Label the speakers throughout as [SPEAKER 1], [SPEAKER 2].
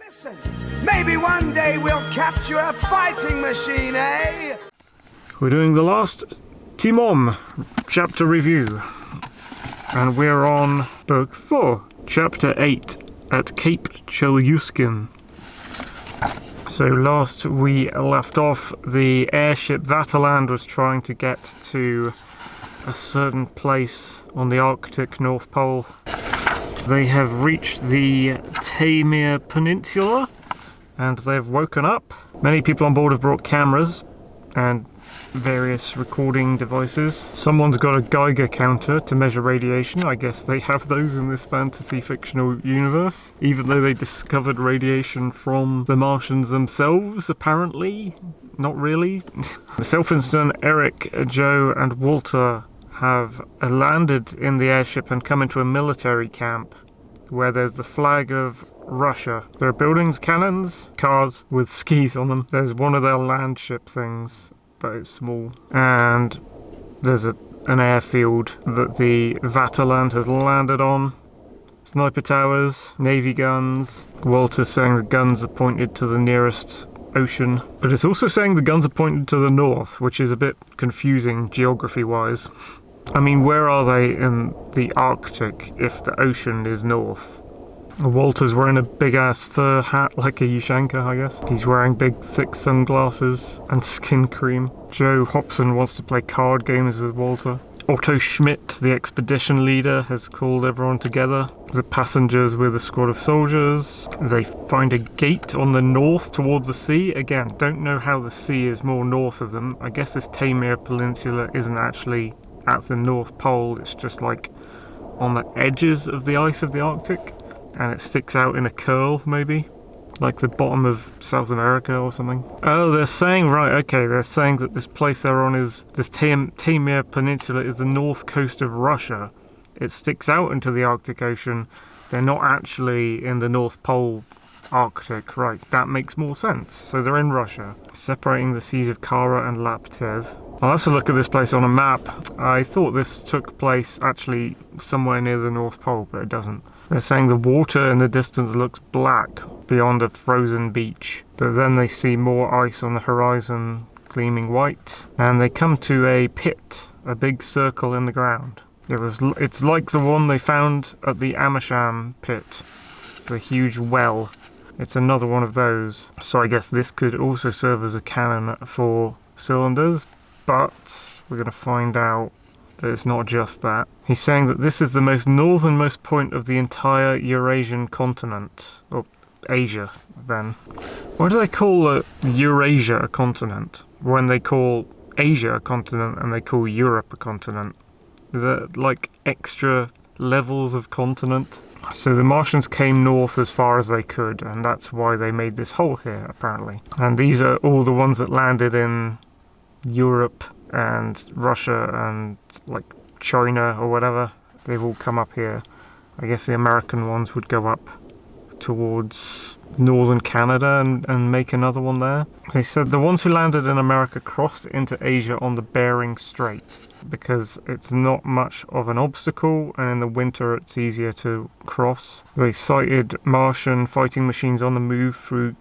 [SPEAKER 1] Listen, maybe one day we'll capture a fighting machine, eh?
[SPEAKER 2] We're doing the last TMOM chapter review, and we're on Book 4, Chapter 8, at Cape Chelyuskin. So last we left off, the airship Vataland was trying to get to a certain place on the Arctic North Pole. They have reached the TMOM Peninsula, and they've woken up. Many people on board have brought cameras and various recording devices. Someone's got a Geiger counter to measure radiation. I guess they have those in this fantasy fictional universe, even though they discovered radiation from the Martians themselves, apparently. Not really. Selfinston, Eric, Joe and Walter have landed in the airship and come into a military camp where there's the flag of Russia. There are buildings, cannons, cars with skis on them. There's one of their land ship things, but it's small. And there's an airfield that the Vataland has landed on. Sniper towers, navy guns. Walter's saying the guns are pointed to the nearest ocean. But it's also saying the guns are pointed to the north, which is a bit confusing geography-wise. I mean, where are they in the Arctic if the ocean is north? Walter's wearing a big-ass fur hat like a Ushanka, I guess. He's wearing big, thick sunglasses and skin cream. Joe Hobson wants to play card games with Walter. Otto Schmidt, the expedition leader, has called everyone together. The passengers with a squad of soldiers. They find a gate on the north towards the sea. Again, don't know how the sea is more north of them. I guess this TMOM Peninsula isn't actually at the North Pole. It's just like on the edges of the ice of the Arctic. And it sticks out in a curl, maybe? Like the bottom of South America or something. Oh, they're saying, right, okay, they're saying that this place they're on is, this TMOM Peninsula is the north coast of Russia. It sticks out into the Arctic Ocean. They're not actually in the North Pole Arctic, right, that makes more sense. So they're in Russia, separating the seas of Kara and Laptev. I'll have to look at this place on a map. I thought this took place actually somewhere near the North Pole, but it doesn't. They're saying the water in the distance looks black beyond a frozen beach, but then they see more ice on the horizon gleaming white, and they come to a pit, a big circle in the ground. It's like the one they found at the Amersham pit, the huge well. It's another one of those, so I guess this could also serve as a cannon for cylinders, but we're going to find out that it's not just that. He's saying that this is the most northernmost point of the entire Eurasian continent, or Asia, then. Why do they call Eurasia a continent when they call Asia a continent and they call Europe a continent? Is that like extra levels of continent? So the Martians came north as far as they could, and that's why they made this hole here, apparently. And these are all the ones that landed in Europe and Russia and like China or whatever. They've all come up here. I guess the American ones would go up towards northern Canada and make another one there. They said the ones who landed in America crossed into Asia on the Bering Strait because it's not much of an obstacle, and in the winter it's easier to cross. They sighted Martian fighting machines on the move through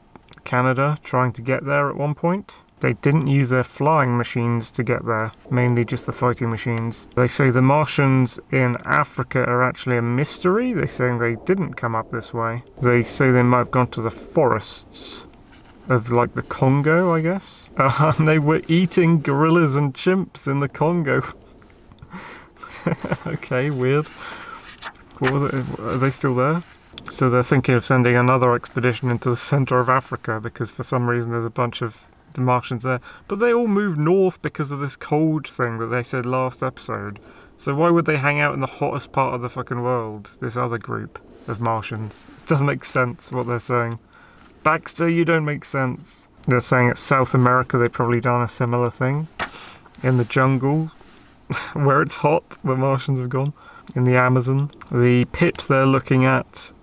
[SPEAKER 2] Canada trying to get there at one point. They didn't use their flying machines to get there, mainly just the fighting machines. They say the Martians in Africa are actually a mystery. They're saying they didn't come up this way. They say they might have gone to the forests of like the Congo, I guess. And they were eating gorillas and chimps in the Congo. Okay, weird. Are they still there? So they're thinking of sending another expedition into the center of Africa because for some reason there's a bunch of the Martians there, but they all moved north because of this cold thing that they said last episode. So why would they hang out in the hottest part of the fucking world, this other group of Martians? It doesn't make sense what they're saying. Baxter, you don't make sense. They're saying at South America they've probably done a similar thing. In the jungle, where it's hot, the Martians have gone. In the Amazon. The pit they're looking at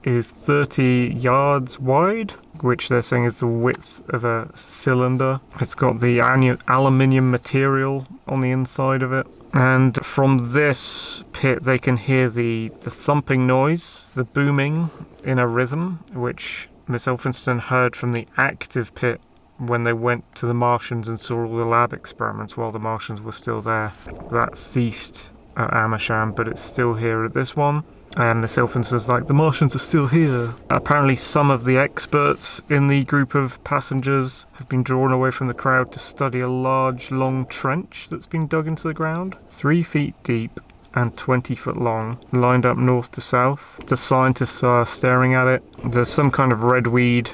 [SPEAKER 2] is 30 yards wide, which they're saying is the width of a cylinder. It's got the aluminium material on the inside of it. And from this pit they can hear the thumping noise, the booming in a rhythm, which Miss Elphinstone heard from the active pit when they went to the Martians and saw all the lab experiments while the Martians were still there. That ceased at Amersham, but it's still here at this one. And Miss Elphinstone's like, the Martians are still here. Apparently some of the experts in the group of passengers have been drawn away from the crowd to study a large, long trench that's been dug into the ground, 3 feet deep and 20 foot long, lined up north to south. The scientists are staring at it. There's some kind of red weed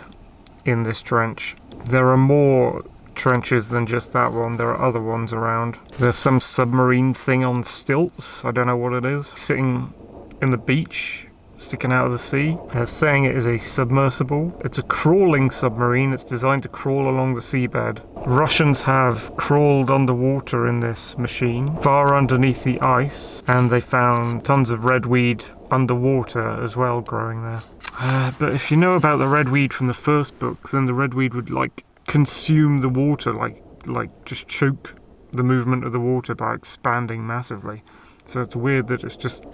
[SPEAKER 2] in this trench. There are more trenches than just that one. There are other ones around. There's some submarine thing on stilts. I don't know what it is. Sitting in the beach, sticking out of the sea. They're saying it is a submersible. It's a crawling submarine. It's designed to crawl along the seabed. Russians have crawled underwater in this machine, far underneath the ice, and they found tons of red weed underwater as well growing there. But if you know about the red weed from the first book, then the red weed would like consume the water, like just choke the movement of the water by expanding massively. So it's weird that it's just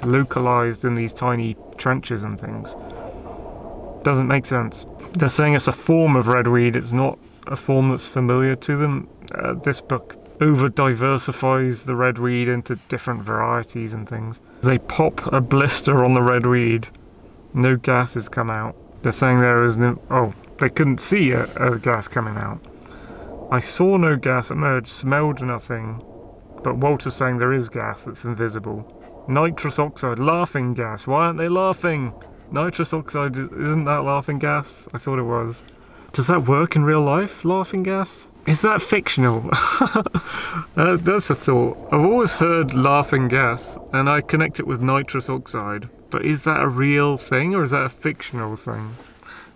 [SPEAKER 2] localized in these tiny trenches and things. Doesn't make sense. They're saying it's a form of red weed. It's not a form that's familiar to them. This book over diversifies the red weed into different varieties and things. They pop a blister on the red weed. No gases come out. They're saying there is no... Oh, they couldn't see a gas coming out. I saw no gas emerge, smelled nothing. But Walter's saying there is gas that's invisible. Nitrous oxide, laughing gas. Why aren't they laughing? Nitrous oxide, isn't that laughing gas? I thought it was. Does that work in real life, laughing gas? Is that fictional? That's a thought. I've always heard laughing gas, and I connect it with nitrous oxide. But is that a real thing, or is that a fictional thing?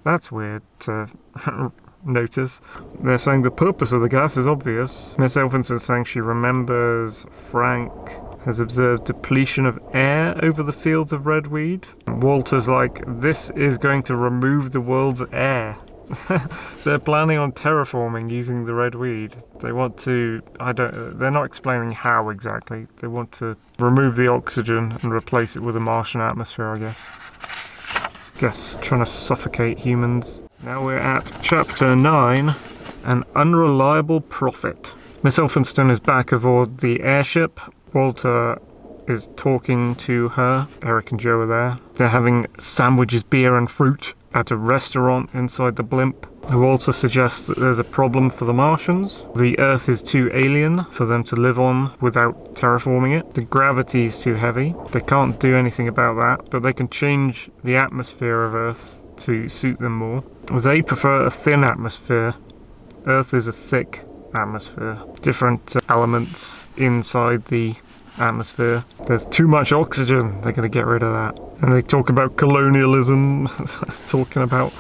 [SPEAKER 2] That's weird to notice. They're saying the purpose of the gas is obvious. Miss Elphinston's saying she remembers Frank has observed depletion of air over the fields of red weed. Walter's like, this is going to remove the world's air. They're planning on terraforming using the red weed. They want to, they're not explaining how exactly. They want to remove the oxygen and replace it with a Martian atmosphere, I guess. Trying to suffocate humans. Now we're at chapter 9, An Unreliable Prophet. Miss Elphinstone is back aboard the airship. Walter is talking to her. Eric and Joe are there. They're having sandwiches, beer and fruit at a restaurant inside the blimp. Walter suggests that there's a problem for the Martians. The Earth is too alien for them to live on without terraforming it. The gravity is too heavy. They can't do anything about that, but they can change the atmosphere of Earth to suit them more. They prefer a thin atmosphere. Earth is a thick atmosphere. Different elements inside the atmosphere. There's too much oxygen. They're going to get rid of that. And they talk about colonialism, talking about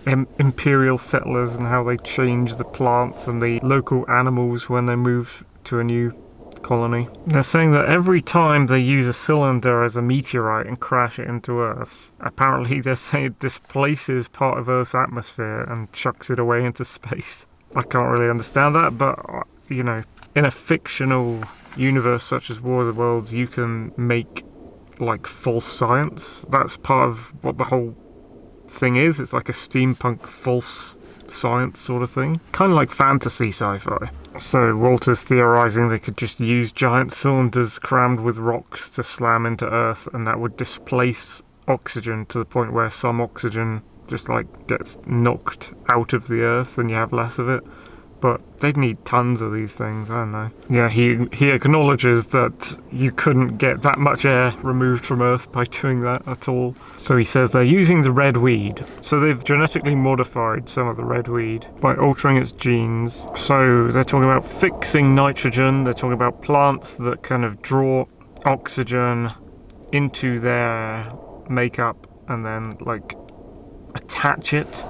[SPEAKER 2] imperial settlers and how they change the plants and the local animals when they move to a new colony. They're saying that every time they use a cylinder as a meteorite and crash it into Earth, apparently they're saying it displaces part of Earth's atmosphere and chucks it away into space. I can't really understand that, but, you know, in a fictional universe such as War of the Worlds, you can make, like, false science. That's part of what the whole thing is. It's like a steampunk false science sort of thing. Kind of like fantasy sci-fi. So Walter's theorizing they could just use giant cylinders crammed with rocks to slam into Earth, and that would displace oxygen to the point where some oxygen just like gets knocked out of the Earth and you have less of it. But they'd need tons of these things, I don't know. Yeah, he acknowledges that you couldn't get that much air removed from Earth by doing that at all. So he says they're using the red weed. So they've genetically modified some of the red weed by altering its genes. So they're talking about fixing nitrogen. They're talking about plants that kind of draw oxygen into their makeup and then like attach it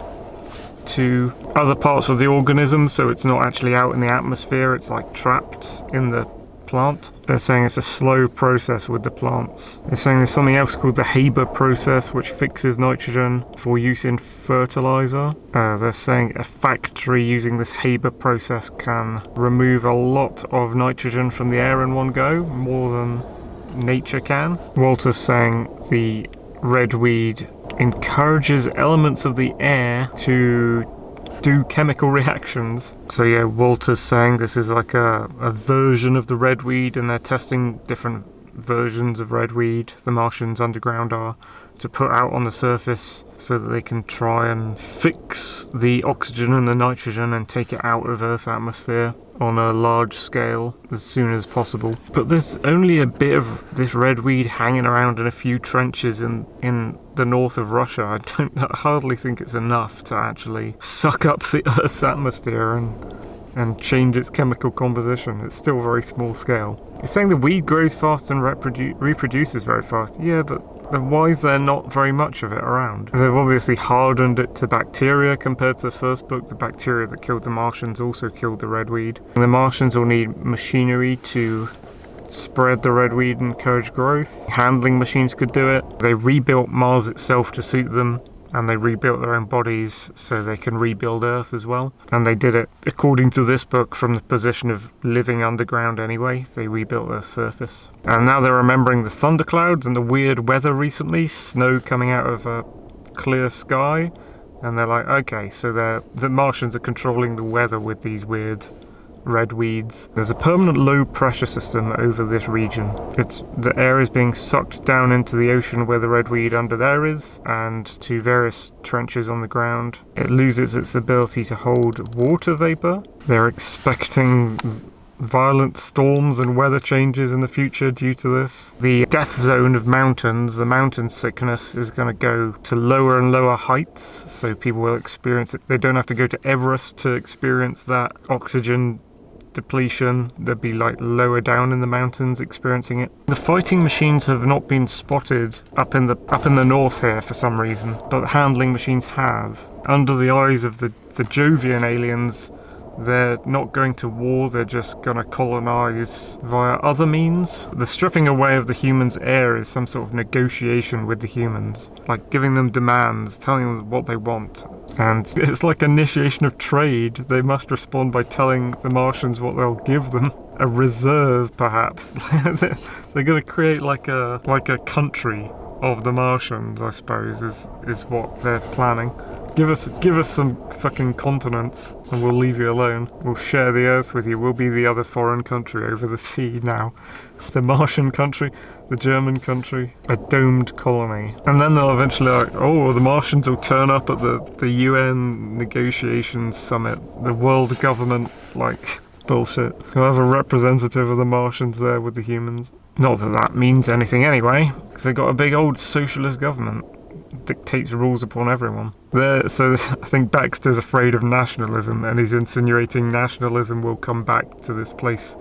[SPEAKER 2] to other parts of the organism, so it's not actually out in the atmosphere, it's like trapped in the plant. They're saying it's a slow process with the plants. They're saying there's something else called the Haber process, which fixes nitrogen for use in fertilizer. They're saying a factory using this Haber process can remove a lot of nitrogen from the air in one go, more than nature can. Walter's saying the red weed encourages elements of the air to do chemical reactions. So yeah, Walter's saying this is like a version of the redweed, and they're testing different versions of redweed, the Martians underground are, to put out on the surface so that they can try and fix the oxygen and the nitrogen and take it out of Earth's atmosphere on a large scale as soon as possible. But there's only a bit of this redweed hanging around in a few trenches in the north of Russia. I hardly think it's enough to actually suck up the Earth's atmosphere and change its chemical composition. It's still very small scale. It's saying the weed grows fast and reproduces very fast. Yeah, but then why is there not very much of it around? They've obviously hardened it to bacteria compared to the first book. The bacteria that killed the Martians also killed the redweed. And the Martians will need machinery to spread the redweed and encourage growth. Handling machines could do it. They rebuilt Mars itself to suit them, and they rebuilt their own bodies so they can rebuild Earth as well. And they did it, according to this book, from the position of living underground anyway. They rebuilt Earth's surface. And now they're remembering the thunderclouds and the weird weather recently, snow coming out of a clear sky. And they're like, okay, so the Martians are controlling the weather with these weird redweeds. There's a permanent low pressure system over this region. The air is being sucked down into the ocean where the redweed under there is, and to various trenches on the ground. It loses its ability to hold water vapor. They're expecting violent storms and weather changes in the future due to this. The death zone of mountains, the mountain sickness, is going to go to lower and lower heights, so people will experience it. They don't have to go to Everest to experience that oxygen depletion. They'd be like lower down in the mountains experiencing it. The fighting machines have not been spotted up in the north here for some reason, but handling machines have. Under the eyes of the Jovian aliens, they're not going to war, they're just going to colonize via other means. The stripping away of the humans' air is some sort of negotiation with the humans, like giving them demands, telling them what they want. And it's like initiation of trade. They must respond by telling the Martians what they'll give them. A reserve, perhaps. They're going to create like a country of the Martians, I suppose, is what they're planning. Give us some fucking continents and we'll leave you alone. We'll share the Earth with you. We'll be the other foreign country over the sea now. The Martian country, the German country, a domed colony. And then they'll eventually the Martians will turn up at the UN negotiations summit, the world government, bullshit. We'll have a representative of the Martians there with the humans. Not that that means anything anyway, because they've got a big old socialist government. Dictates rules upon everyone. So I think Baxter's afraid of nationalism, and he's insinuating nationalism will come back to this place,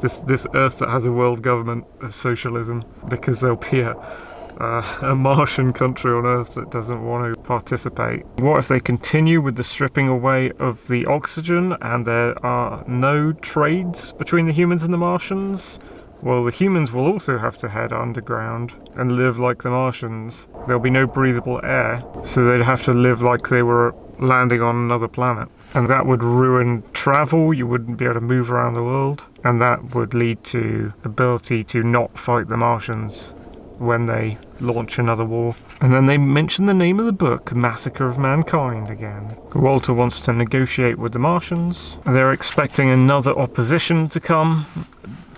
[SPEAKER 2] this Earth that has a world government of socialism, because there'll be a Martian country on Earth that doesn't want to participate. What if they continue with the stripping away of the oxygen and there are no trades between the humans and the Martians? Well, the humans will also have to head underground and live like the Martians. There'll be no breathable air, so they'd have to live like they were landing on another planet. And that would ruin travel. You wouldn't be able to move around the world. And that would lead to ability to not fight the Martians when they launch another war. And then they mention the name of the book, Massacre of Mankind, again. Walter wants to negotiate with the Martians. They're expecting another opposition to come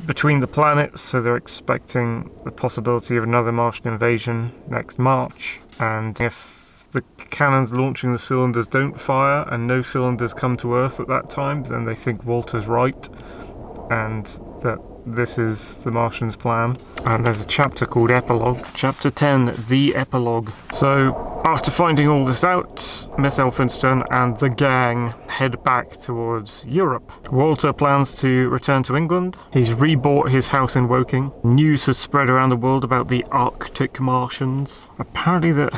[SPEAKER 2] between the planets, so they're expecting the possibility of another Martian invasion next March. And if the cannons launching the cylinders don't fire and no cylinders come to Earth at that time, then they think Walter's right and that this is the Martians' plan. And there's a chapter called Epilogue. Chapter 10, The Epilogue. So, after finding all this out, Miss Elphinstone and the gang head back towards Europe. Walter plans to return to England. He's rebought his house in Woking. News has spread around the world about the Arctic Martians. Apparently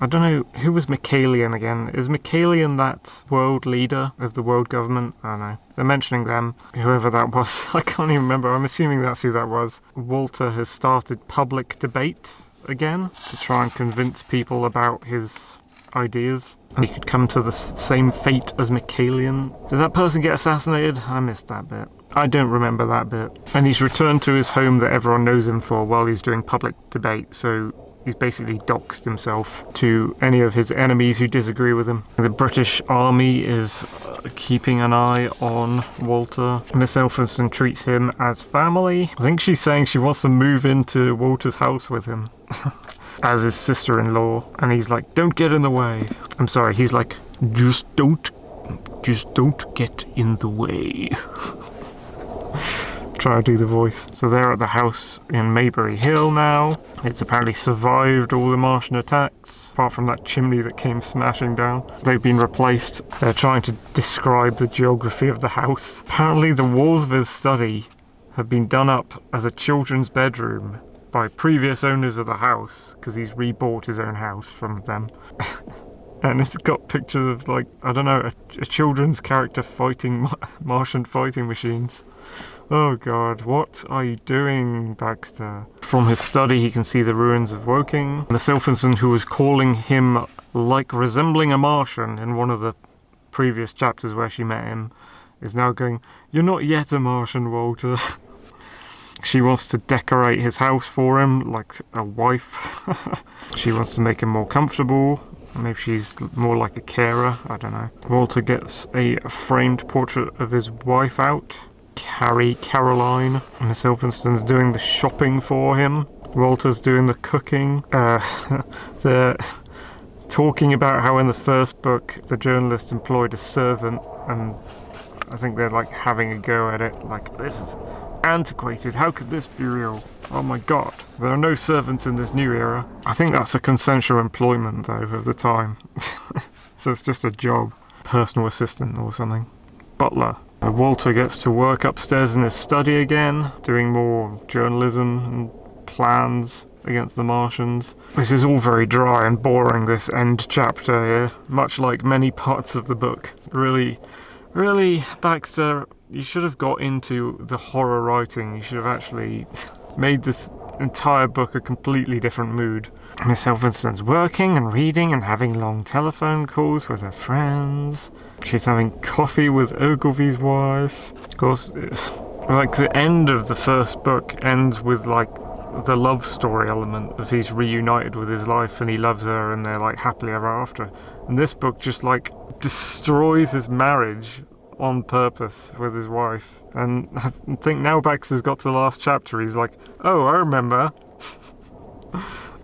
[SPEAKER 2] I don't know, who was Michaelian again? Is Michaelian that world leader of the world government? I don't know. They're mentioning them, whoever that was. I can't even remember. I'm assuming that's who that was. Walter has started public debate again to try and convince people about his ideas. And he could come to the same fate as Michaelian. Did that person get assassinated? I missed that bit. I don't remember that bit. And he's returned to his home that everyone knows him for while he's doing public debate, so he's basically doxed himself to any of his enemies who disagree with him. The British Army is keeping an eye on Walter. Miss Elphinstone treats him as family. I think she's saying she wants to move into Walter's house with him as his sister-in-law, and he's like, don't get in the way. I'm sorry, he's like, just don't get in the way. Try to do the voice. So they're at the house in Maybury Hill now. It's apparently survived all the Martian attacks, apart from that chimney that came smashing down. They've been replaced. They're trying to describe the geography of the house. Apparently the walls of his study have been done up as a children's bedroom by previous owners of the house, because he's rebought his own house from them. And it's got pictures of, like, I don't know, a children's character fighting Martian fighting machines. Oh god, what are you doing, Baxter? From his study he can see the ruins of Woking. Miss Elphinstone, who was calling him like resembling a Martian in one of the previous chapters where she met him, is now going, you're not yet a Martian, Walter. She wants to decorate his house for him like a wife. She wants to make him more comfortable. Maybe she's more like a carer, I don't know. Walter gets a framed portrait of his wife out. Caroline. Miss Elphinstone's doing the shopping for him. Walter's doing the cooking. They're talking about how in the first book the journalist employed a servant, and I think they're like having a go at it, like, this is antiquated, how could this be real? Oh my god, there are no servants in this new era. I think that's a consensual employment though of the time. So it's just a job. Personal assistant or something. Butler. Walter gets to work upstairs in his study again, doing more journalism and plans against the Martians. This is all very dry and boring, this end chapter here, much like many parts of the book. Really, Baxter, you should have got into the horror writing. You should have actually made this entire book a completely different mood. Miss Elphinstone's working and reading and having long telephone calls with her friends. She's having coffee with Ogilvy's wife. Of course, like the end of the first book ends with like the love story element of he's reunited with his life and he loves her and they're like happily ever after. And this book just like destroys his marriage on purpose with his wife. And I think now Baxter's got to the last chapter, he's like, oh, I remember.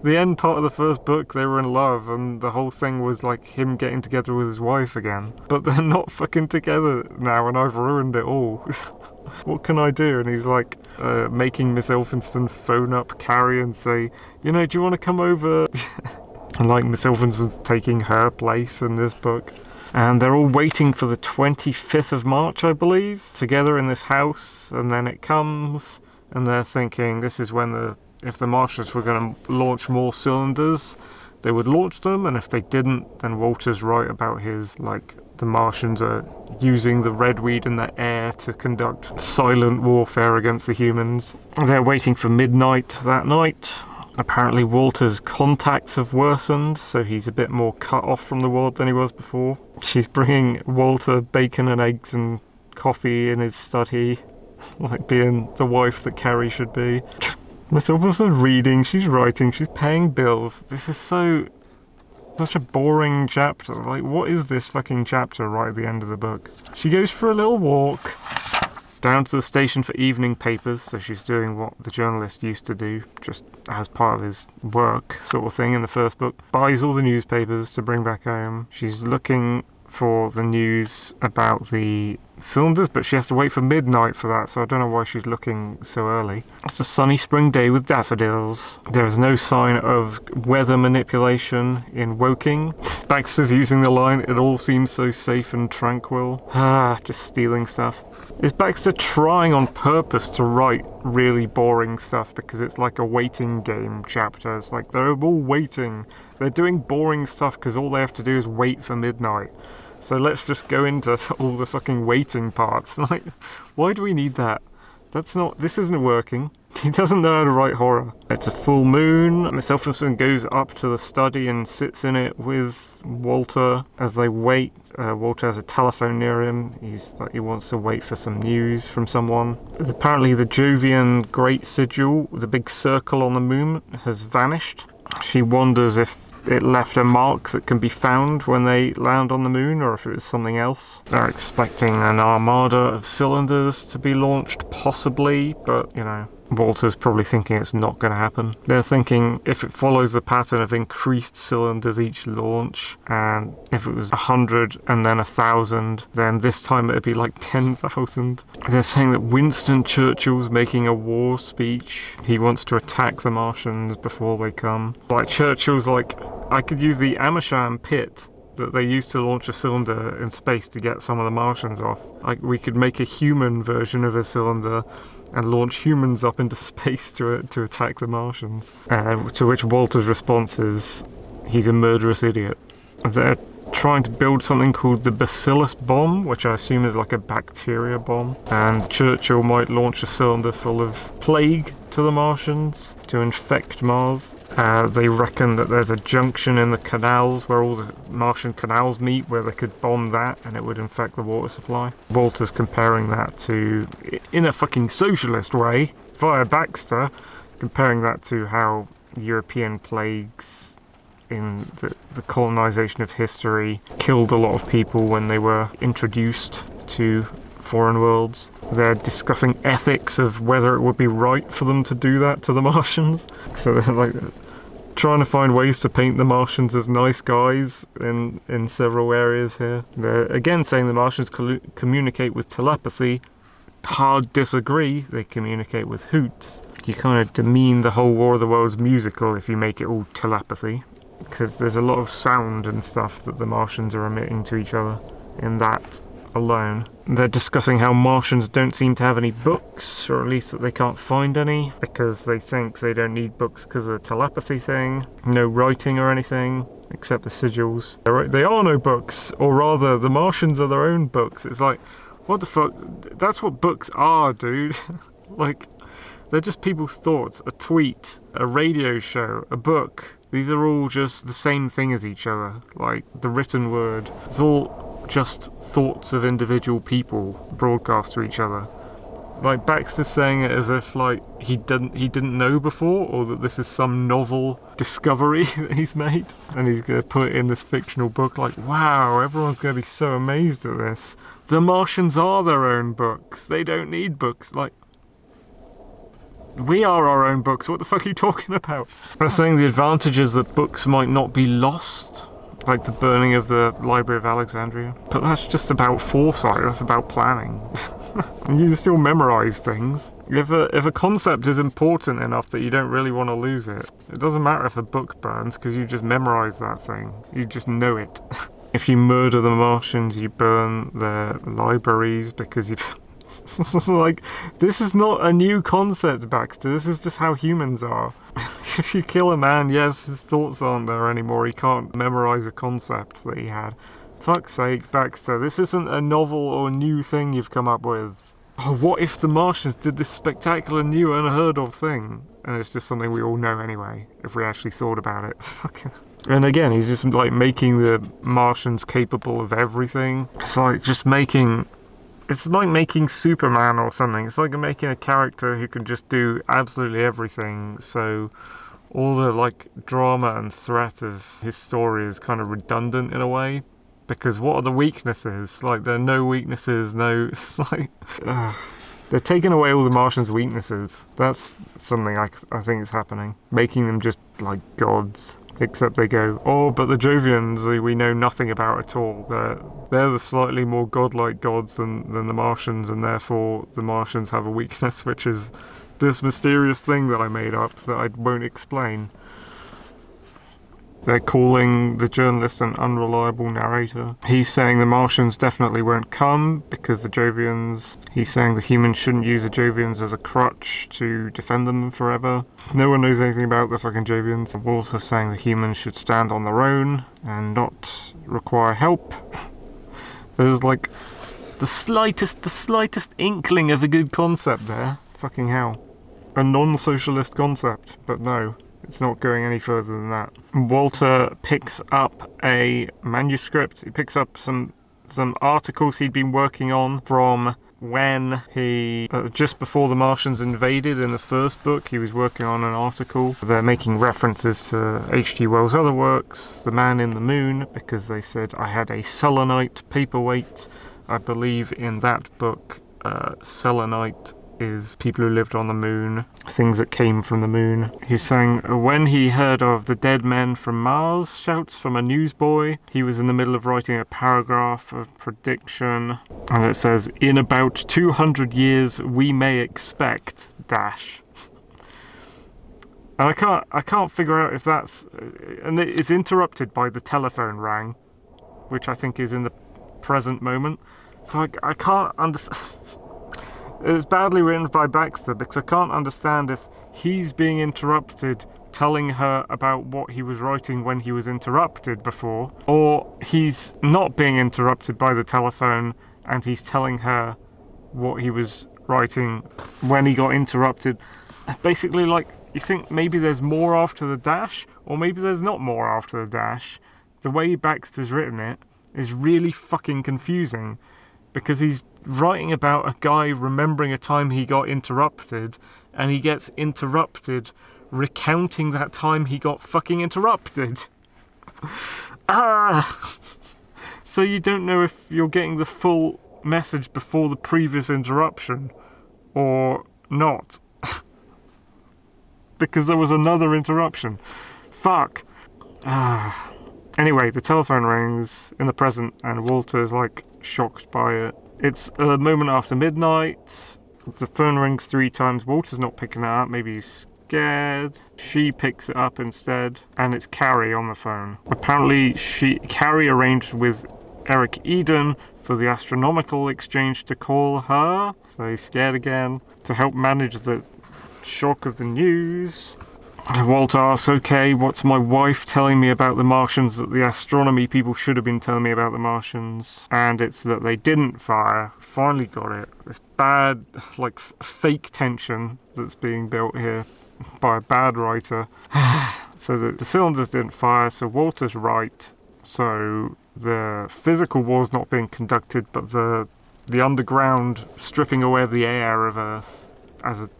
[SPEAKER 2] The end part of the first book, they were in love, and the whole thing was like him getting together with his wife again. But they're not fucking together now, and I've ruined it all. What can I do? And he's like making Miss Elphinstone phone up Carrie and say, you know, do you want to come over? And like Miss Elphinstone's taking her place in this book. And they're all waiting for the 25th of March, I believe, together in this house. And then it comes, and they're thinking this is when if the Martians were going to launch more cylinders, they would launch them. And if they didn't, then Walter's right about his, like, the Martians are using the redweed in the air to conduct silent warfare against the humans. They're waiting for midnight that night. Apparently Walter's contacts have worsened, so he's a bit more cut off from the world than he was before. She's bringing Walter bacon and eggs and coffee in his study, like being the wife that Carrie should be. Miss Elphinstone's reading, she's writing, she's paying bills. This is such a boring chapter. Like, what is this fucking chapter right at the end of the book? She goes for a little walk down to the station for evening papers, so she's doing what the journalist used to do, just as part of his work sort of thing in the first book. Buys all the newspapers to bring back home. She's looking for the news about the cylinders, but she has to wait for midnight for that, so I don't know why she's looking so early. It's a sunny spring day with daffodils. There is no sign of weather manipulation in Woking. Baxter's using the line, it all seems so safe and tranquil. Just stealing stuff. Is Baxter trying on purpose to write really boring stuff because it's like a waiting game chapter? It's like they're all waiting. They're doing boring stuff because all they have to do is wait for midnight. So let's just go into all the fucking waiting parts. Like, why do we need that? This isn't working. He doesn't know how to write horror. It's a full moon. Miss Elphinstone goes up to the study and sits in it with Walter as they wait. Walter has a telephone near him. He wants to wait for some news from someone. Apparently the Jovian Great Sigil, the big circle on the moon, has vanished. She wonders if it left a mark that can be found when they land on the moon, or if it was something else. They're expecting an armada of cylinders to be launched, possibly, but, you know, Walter's probably thinking it's not going to happen. They're thinking if it follows the pattern of increased cylinders each launch, and if it was 100 and then 1,000, then this time it'd be like 10,000. They're saying that Winston Churchill's making a war speech. He wants to attack the Martians before they come. Like, Churchill's like, I could use the Amersham pit that they used to launch a cylinder in space to get some of the Martians off. Like, we could make a human version of a cylinder and launch humans up into space to attack the Martians. To which Walter's response is, he's a murderous idiot. They're trying to build something called the Bacillus bomb, which I assume is like a bacteria bomb. And Churchill might launch a cylinder full of plague to the Martians to infect Mars. They reckon that there's a junction in the canals where all the Martian canals meet, where they could bomb that and it would infect the water supply. Walter's comparing that to, in a fucking socialist way, via Baxter, comparing that to how European plagues in the colonization of history killed a lot of people when they were introduced to foreign worlds. They're discussing ethics of whether it would be right for them to do that to the Martians. So they're like trying to find ways to paint the Martians as nice guys in several areas here. They're again saying the Martians communicate with telepathy. Hard disagree, they communicate with hoots. You kind of demean the whole War of the Worlds musical if you make it all telepathy, because there's a lot of sound and stuff that the Martians are emitting to each other in that alone. They're discussing how Martians don't seem to have any books, or at least that they can't find any, because they think they don't need books because of the telepathy thing. No writing or anything, except the sigils. They are no books, or rather, the Martians are their own books. It's like, what the fuck? That's what books are, dude. Like, they're just people's thoughts. A tweet, a radio show, a book. These are all just the same thing as each other. Like, the written word. It's all just thoughts of individual people broadcast to each other. Like, Baxter's saying it as if like he didn't know before, or that this is some novel discovery that he's made, and he's gonna put it in this fictional book. Like, wow, everyone's gonna be so amazed at this. The Martians are their own books. They don't need books. Like, we are our own books. What the fuck are you talking about? They're saying the advantage is that books might not be lost, like the burning of the Library of Alexandria. But that's just about foresight. That's about planning. You can still memorize things. If a concept is important enough that you don't really want to lose it, it doesn't matter if the book burns, because you just memorize that thing. You just know it. If you murder the Martians, you burn their libraries because you've... Like, this is not a new concept, Baxter. This is just how humans are. If you kill a man, yes, his thoughts aren't there anymore. He can't memorize a concept that he had. Fuck's sake, Baxter, this isn't a novel or new thing you've come up with. Oh, what if the Martians did this spectacular, new, unheard of thing? And it's just something we all know anyway, if we actually thought about it. Fucking... And again, he's just like making the Martians capable of everything. It's like just making... It's like making Superman or something. It's like making a character who can just do absolutely everything. So all the like drama and threat of his story is kind of redundant in a way. Because what are the weaknesses? Like, there are no weaknesses, no... It's like... They're taking away all the Martians' weaknesses. That's something I think is happening. Making them just like gods. Except they go, oh, but the Jovians we know nothing about at all. They're the slightly more godlike gods than the Martians, and therefore the Martians have a weakness, which is this mysterious thing that I made up that I won't explain. They're calling the journalist an unreliable narrator. He's saying the Martians definitely won't come because the Jovians... He's saying the humans shouldn't use the Jovians as a crutch to defend them forever. No one knows anything about the fucking Jovians. Walter's saying the humans should stand on their own and not require help. There's like the slightest inkling of a good concept there. Fucking hell. A non-socialist concept, but no. It's not going any further than that. Walter picks up a manuscript. He picks up some articles he'd been working on from when he, just before the Martians invaded in the first book, he was working on an article. They're making references to H.G. Wells' other works, The Man in the Moon, because they said I had a selenite paperweight. I believe in that book, selenite is people who lived on the moon, things that came from the moon. He's saying, when he heard of the dead men from Mars, shouts from a newsboy, he was in the middle of writing a paragraph of prediction, and it says, in about 200 years we may expect, dash. And I can't figure out if that's, and it's interrupted by the telephone rang, which I think is in the present moment. So I can't understand. It's badly written by Baxter because I can't understand if he's being interrupted telling her about what he was writing when he was interrupted before, or he's not being interrupted by the telephone and he's telling her what he was writing when he got interrupted. Basically, like, you think maybe there's more after the dash, or maybe there's not more after the dash. The way Baxter's written it is really fucking confusing, because he's writing about a guy remembering a time he got interrupted, and he gets interrupted recounting that time he got fucking interrupted. So you don't know if you're getting the full message before the previous interruption or not. Because there was another interruption. Fuck. Anyway, the telephone rings in the present, and Walter's like shocked by it. It's a moment after midnight. The phone rings 3 times. Walter's not picking it up. Maybe he's scared. She picks it up instead, and it's Carrie on the phone. Apparently, Carrie arranged with Eric Eden for the astronomical exchange to call her. So he's scared again, to help manage the shock of the news. Walter asks, okay, what's my wife telling me about the Martians that the astronomy people should have been telling me about the Martians? And it's that they didn't fire. Finally got it. This bad, like, fake tension that's being built here by a bad writer. So that the cylinders didn't fire, so Walter's right. So the physical war's not being conducted, but the underground stripping away of the air of Earth as a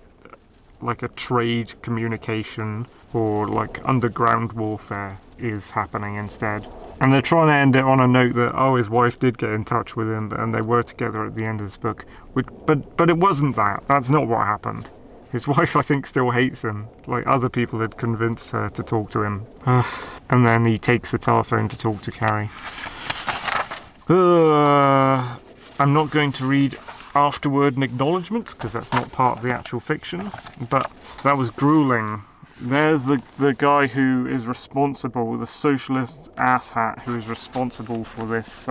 [SPEAKER 2] trade communication or like underground warfare is happening instead. And they're trying to end it on a note that, his wife did get in touch with him and they were together at the end of this book. But it wasn't that. That's not what happened. His wife, I think, still hates him. Like, other people had convinced her to talk to him. And then he takes the telephone to talk to Carrie. I'm not going to read afterword and acknowledgements because that's not part of the actual fiction, but that was grueling. There's the guy who is responsible, the socialist asshat who is responsible for this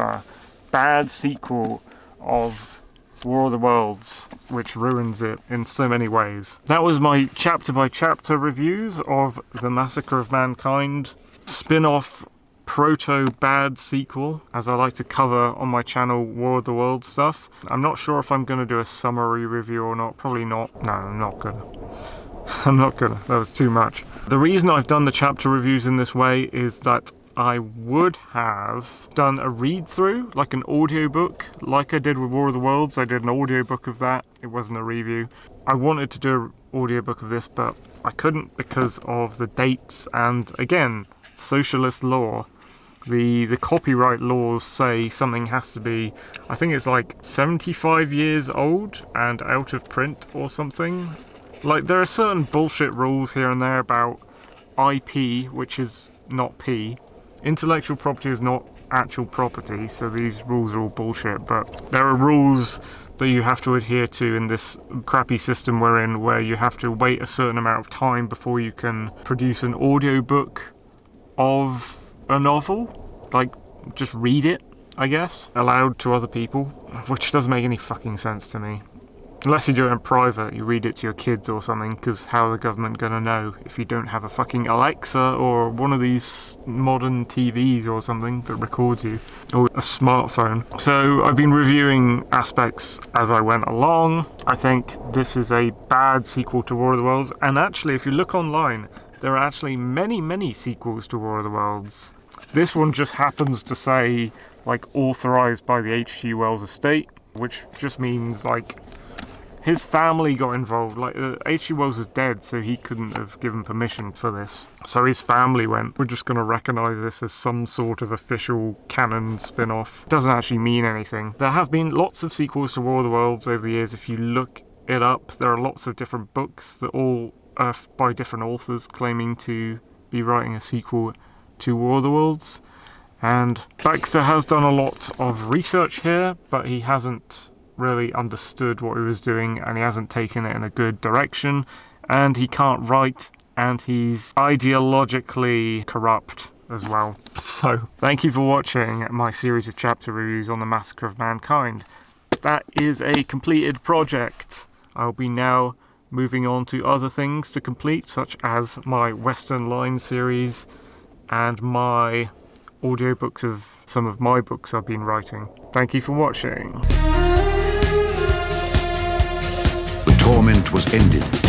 [SPEAKER 2] bad sequel of War of the Worlds, which ruins it in so many ways. That was my chapter by chapter reviews of The Massacre of Mankind, spin-off proto-bad sequel, as I like to cover on my channel, War of the Worlds stuff. I'm not sure if I'm going to do a summary review or not. Probably not. No, I'm not gonna. I'm not gonna. That was too much. The reason I've done the chapter reviews in this way is that I would have done a read-through, like an audiobook, like I did with War of the Worlds. I did an audiobook of that. It wasn't a review. I wanted to do an audiobook of this, but I couldn't because of the dates and, again, socialist law. The copyright laws say something has to be, I think it's like 75 years old and out of print or something. Like, there are certain bullshit rules here and there about IP, which is not P. Intellectual property is not actual property, so these rules are all bullshit, but there are rules that you have to adhere to in this crappy system we're in, where you have to wait a certain amount of time before you can produce an audiobook of a novel, like, just read it, I guess, aloud to other people, which doesn't make any fucking sense to me. Unless you do it in private, you read it to your kids or something, because how are the government gonna know if you don't have a fucking Alexa or one of these modern TVs or something that records you, or a smartphone? So I've been reviewing aspects as I went along. I think this is a bad sequel to War of the Worlds, and actually, if you look online, there are actually many sequels to War of the Worlds. This one just happens to say, like, authorized by the H.G. Wells estate, which just means, like, his family got involved. Like, H.G. Wells is dead, so he couldn't have given permission for this. So his family went, we're just going to recognise this as some sort of official canon spin-off. Doesn't actually mean anything. There have been lots of sequels to War of the Worlds over the years. If you look it up, there are lots of different books that all are by different authors claiming to be writing a sequel to War of the Worlds. And Baxter has done a lot of research here, but he hasn't really understood what he was doing, and he hasn't taken it in a good direction, and he can't write, and he's ideologically corrupt as well. So, thank you for watching my series of chapter reviews on the Massacre of Mankind. That is a completed project. I'll be now moving on to other things to complete, such as my Western Line series and my audiobooks of some of my books I've been writing. Thank you for watching.
[SPEAKER 3] The torment was ended.